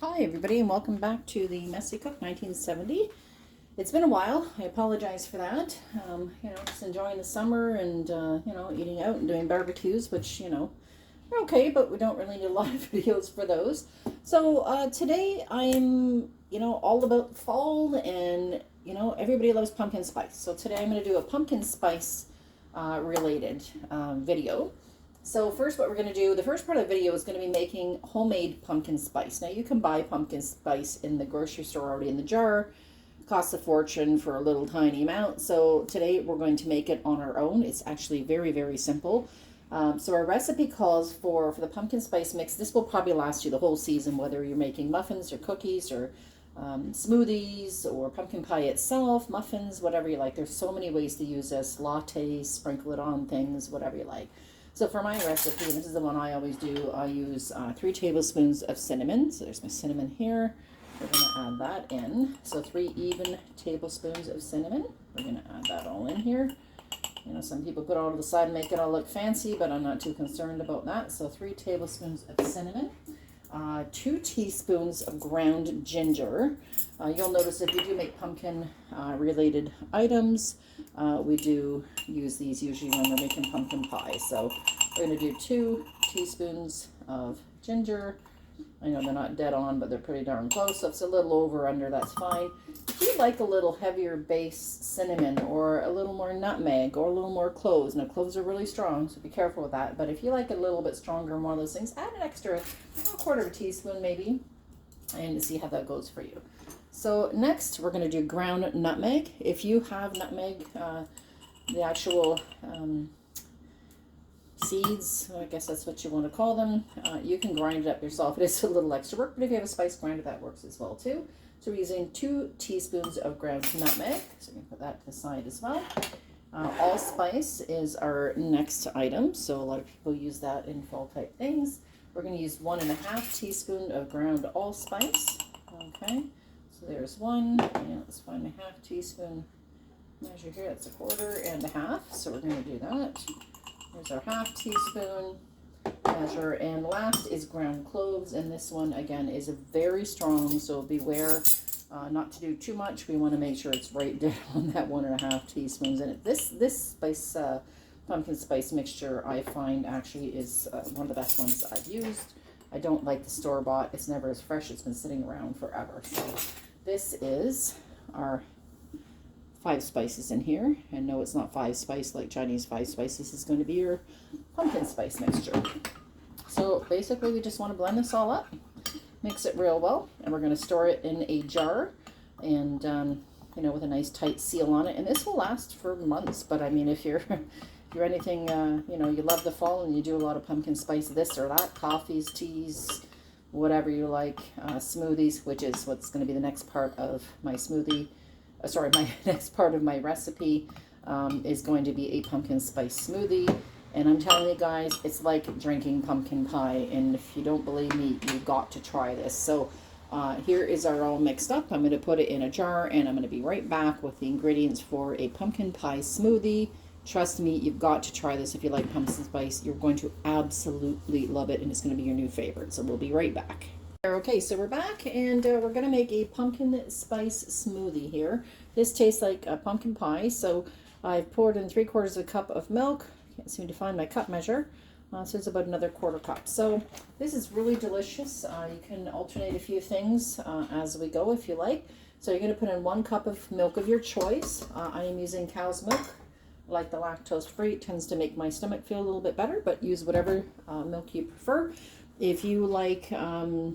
Hi everybody and welcome back to the Messy Cook 1970. It's been a while. I apologize for that. Just enjoying the summer and, eating out and doing barbecues, which, are okay, but we don't really need a lot of videos for those. So today I'm, all about fall and, everybody loves pumpkin spice. So today I'm going to do a pumpkin spice related video. So first what we're going to do, the first part of the video is going to be making homemade pumpkin spice. Now you can buy pumpkin spice in the grocery store already in the jar. It costs a fortune for a little tiny amount. So today we're going to make it on our own. It's actually very, very simple. So our recipe calls for the pumpkin spice mix. This will probably last you the whole season, whether you're making muffins or cookies or smoothies or pumpkin pie itself, muffins, whatever you like. There's so many ways to use this. Lattes, sprinkle it on things, whatever you like. So for my recipe, this is the one I always do, I use 3 tablespoons of cinnamon. So there's my cinnamon here. We're going to add that in. So 3 even tablespoons of cinnamon. We're going to add that all in here. Some people put it all to the side and make it all look fancy, but I'm not too concerned about that. So 3 tablespoons of cinnamon. 2 teaspoons of ground ginger. You'll notice if you do make pumpkin related items, we do use these usually when we're making pumpkin pie. So we're going to do 2 teaspoons of ginger. I know they're not dead on, but they're pretty darn close. So if it's a little over or under, that's fine. If you like a little heavier base cinnamon or a little more nutmeg or a little more cloves, now cloves are really strong, so be careful with that. But if you like a little bit stronger, more of those things, add an extra quarter of a teaspoon maybe and see how that goes for you. So next we're going to do ground nutmeg. If you have nutmeg, the actual seeds, I guess that's what you want to call them, you can grind it up yourself. It is a little extra work, but if you have a spice grinder, that works as well too. So we're using 2 teaspoons of ground nutmeg, so we can put that to the side as well. Allspice is our next item, so a lot of people use that in fall type things. We're going to use 1.5 teaspoon of ground allspice. Okay, so there's 1, and let's find my half teaspoon measure here. That's 1.25, so we're going to do that. Here's our half teaspoon measure, and last is ground cloves, and this one again is very strong, so beware not to do too much. We want to make sure it's right down on that 1.5 teaspoons in it. This spice pumpkin spice mixture I find actually is one of the best ones I've used. I don't like the store-bought. It's never as fresh. It's been sitting around forever. So this is our 5 spices in here, and no, it's not 5 spice like Chinese 5 spices. This is going to be your pumpkin spice mixture. So basically we just want to blend this all up, mix it real well, and we're going to store it in a jar and with a nice tight seal on it. And this will last for months, but I mean, if you're anything, you love the fall and you do a lot of pumpkin spice this or that, coffees, teas, whatever you like, smoothies, which is what's going to be the next part of my smoothie. My next part of my recipe is going to be a pumpkin spice smoothie. And I'm telling you guys, it's like drinking pumpkin pie. And if you don't believe me, you've got to try this. So here is our all mixed up. I'm going to put it in a jar, and I'm going to be right back with the ingredients for a pumpkin pie smoothie. Trust me, you've got to try this if you like pumpkin spice. You're going to absolutely love it, and it's going to be your new favorite. So we'll be right back. Okay, so we're back, and we're going to make a pumpkin spice smoothie here. This tastes like a pumpkin pie, so I've poured in 3/4 cup of milk. Can't seem to find my cup measure, so it's about another 1/4 cup. So this is really delicious. You can alternate a few things as we go if you like. So you're going to put in 1 cup of milk of your choice. I am using cow's milk. I like the lactose free. It tends to make my stomach feel a little bit better, but use whatever milk you prefer. If you like, if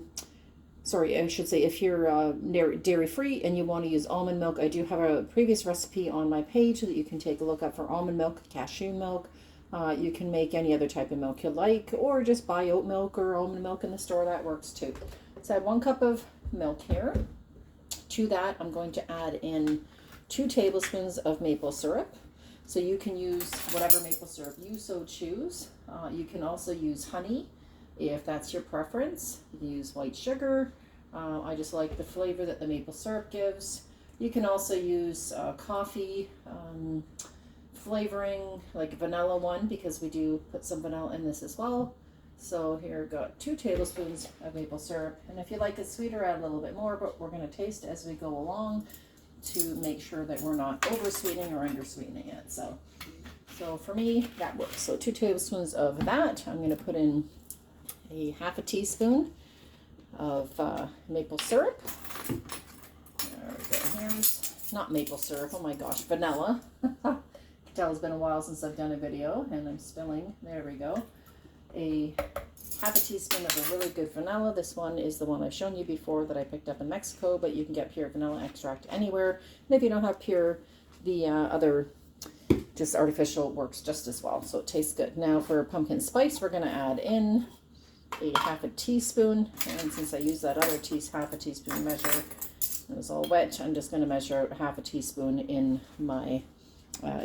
you're dairy free and you want to use almond milk, I do have a previous recipe on my page that you can take a look at for almond milk, cashew milk. You can make any other type of milk you like, or just buy oat milk or almond milk in the store. That works too. So I have 1 cup of milk here. To that, I'm going to add in 2 tablespoons of maple syrup. So you can use whatever maple syrup you so choose. You can also use honey if that's your preference. You can use white sugar. I just like the flavor that the maple syrup gives. You can also use coffee flavoring, like vanilla one, because we do put some vanilla in this as well. So here I've got 2 tablespoons of maple syrup. And if you like it sweeter, add a little bit more, but we're going to taste as we go along to make sure that we're not over sweetening or under sweetening it. So for me, that works. So 2 tablespoons of that. I'm going to put in a half a teaspoon of maple syrup. There we go. Here's not maple syrup. Oh my gosh, vanilla. Tell it's been a while since I've done a video, and I'm spilling. There we go. A half a teaspoon of a really good vanilla. This one is the one I've shown you before that I picked up in Mexico, but you can get pure vanilla extract anywhere. And if you don't have pure, the other just artificial works just as well, so it tastes good. Now for pumpkin spice, we're going to add in a half a teaspoon, and since I used that other half a teaspoon measure, it was all wet, I'm just going to measure out half a teaspoon in my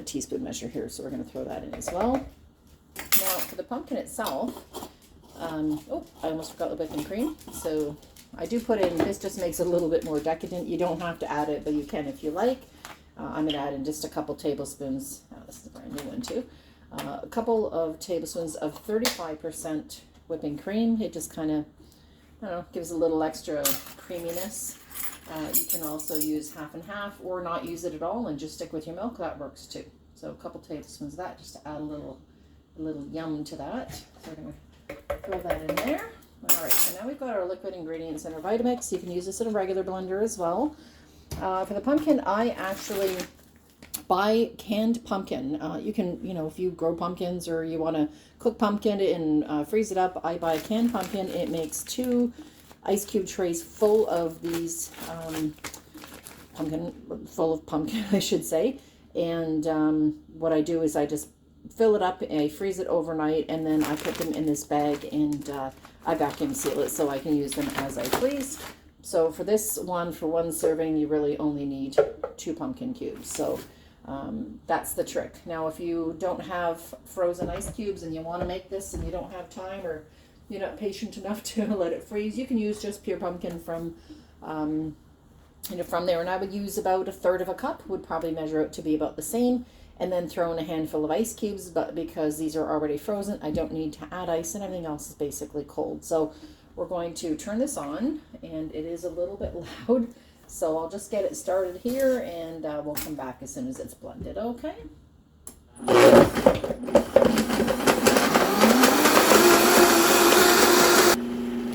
teaspoon measure here, so we're going to throw that in as well. Now for the pumpkin itself, oh, I almost forgot the whipping cream. So I do put in, this just makes it a little bit more decadent. You don't have to add it, but you can if you like. I'm going to add in just a couple tablespoons. This is a brand new one too. A couple of tablespoons of 35% whipping cream. It just kind of, I don't know, gives a little extra creaminess. You can also use half and half or not use it at all and just stick with your milk. That works too. So a couple tablespoons of that just to add a little yum to that. So we're going to throw that in there. All right, so now we've got our liquid ingredients in our Vitamix. You can use this in a regular blender as well. For the pumpkin, I actually buy canned pumpkin. You can, if you grow pumpkins or you want to cook pumpkin and freeze it up, I buy canned pumpkin. It makes 2 ice cube trays full of these pumpkin, I should say. And what I do is I just fill it up, I freeze it overnight, and then I put them in this bag, and I vacuum seal it so I can use them as I please. So for this one, for one serving, you really only need 2 pumpkin cubes. So that's the trick. Now, if you don't have frozen ice cubes and you want to make this and you don't have time, or you're not patient enough to let it freeze, you can use just pure pumpkin from from there. And I would use about 1/3 of a cup, would probably measure out to be about the same. And then throw in a handful of ice cubes, but because these are already frozen, I don't need to add ice, and everything else is basically cold. So we're going to turn this on, and it is a little bit loud, so I'll just get it started here, and we'll come back as soon as it's blended, okay?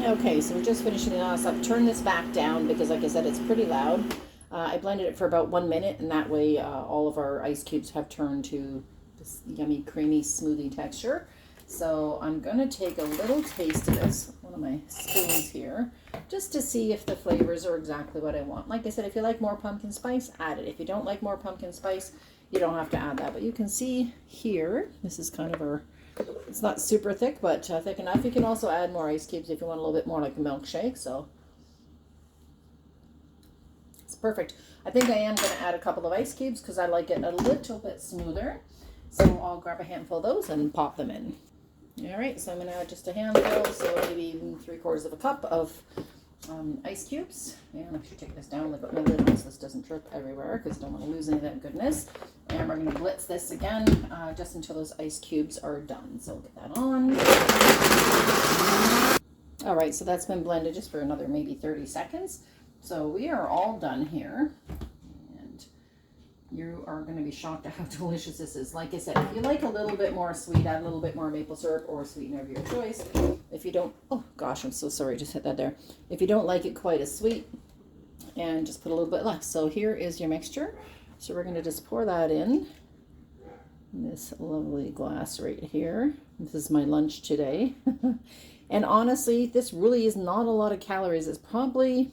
Okay, so we're just finishing this up. Turn this back down because, like I said, it's pretty loud. I blended it for about 1 minute, and that way all of our ice cubes have turned to this yummy, creamy smoothie texture. So I'm going to take a little taste of this, one of my spoons here, just to see if the flavors are exactly what I want. Like I said, if you like more pumpkin spice, add it. If you don't like more pumpkin spice, you don't have to add that. But you can see here, this is kind of our, it's not super thick, but thick enough. You can also add more ice cubes if you want a little bit more like a milkshake. So perfect. I think I am going to add a couple of ice cubes because I like it a little bit smoother. So I'll grab a handful of those and pop them in. All right, so I'm going to add just a handful, so maybe 3/4 of a cup of ice cubes. And I should take this down, look at my lid so this doesn't drip everywhere because I don't want to lose any of that goodness. And we're going to blitz this again just until those ice cubes are done. So we'll get that on. All right, so that's been blended just for another maybe 30 seconds. So we are all done here, and you are going to be shocked at how delicious this is. Like I said, if you like a little bit more sweet, add a little bit more maple syrup or sweetener of your choice. If you don't, oh gosh, I'm so sorry, just hit that there. If you don't like it quite as sweet, and just put a little bit less. So here is your mixture. So we're going to just pour that in this lovely glass right here. This is my lunch today. And honestly, this really is not a lot of calories. It's probably,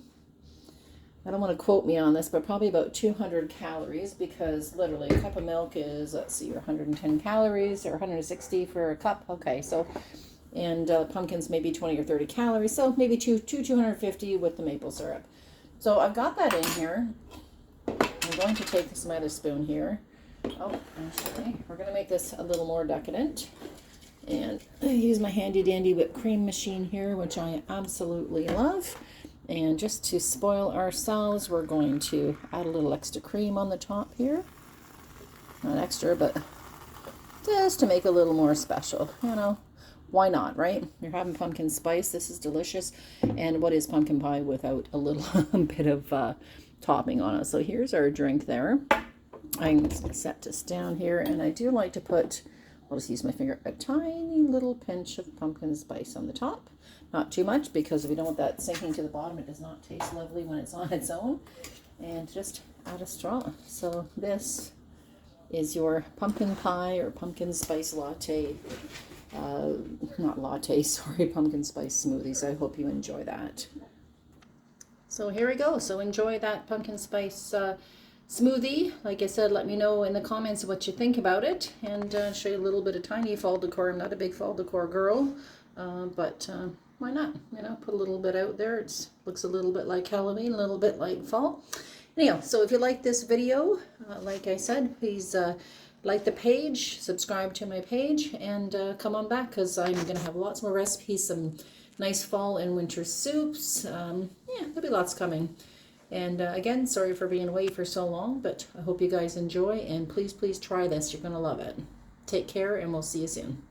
I don't want to quote me on this, but probably about 200 calories because literally a cup of milk is, let's see, 110 calories or 160 for a cup. Okay, so, and pumpkins maybe 20 or 30 calories. So maybe 250 with the maple syrup. So I've got that in here. I'm going to take this my other spoon here. Oh, actually, we're going to make this a little more decadent. And I use my handy dandy whipped cream machine here, which I absolutely love. And just to spoil ourselves, we're going to add a little extra cream on the top here. Not extra, but just to make it a little more special. You know, why not, right? You're having pumpkin spice. This is delicious. And what is pumpkin pie without a little bit of topping on it? So here's our drink there. I'm going to set this down here, and I do like to put, I'll just use my finger, a tiny little pinch of pumpkin spice on the top. Not too much, because we don't want that sinking to the bottom. It does not taste lovely when it's on its own. And just add a straw. So this is your pumpkin pie or pumpkin spice latte. Not latte, sorry, pumpkin spice smoothies. I hope you enjoy that. So here we go. So enjoy that pumpkin spice smoothie. Like I said, let me know in the comments what you think about it, and show you a little bit of tiny fall decor. I'm not a big fall decor girl, but why not? You know, put a little bit out there. It looks a little bit like Halloween, a little bit like fall. Anyhow, so if you like this video, like I said, please like the page, subscribe to my page, and come on back, because I'm going to have lots more recipes, some nice fall and winter soups. Yeah, there'll be lots coming. And again, sorry for being away for so long, but I hope you guys enjoy, and please, please try this. You're going to love it. Take care, and we'll see you soon.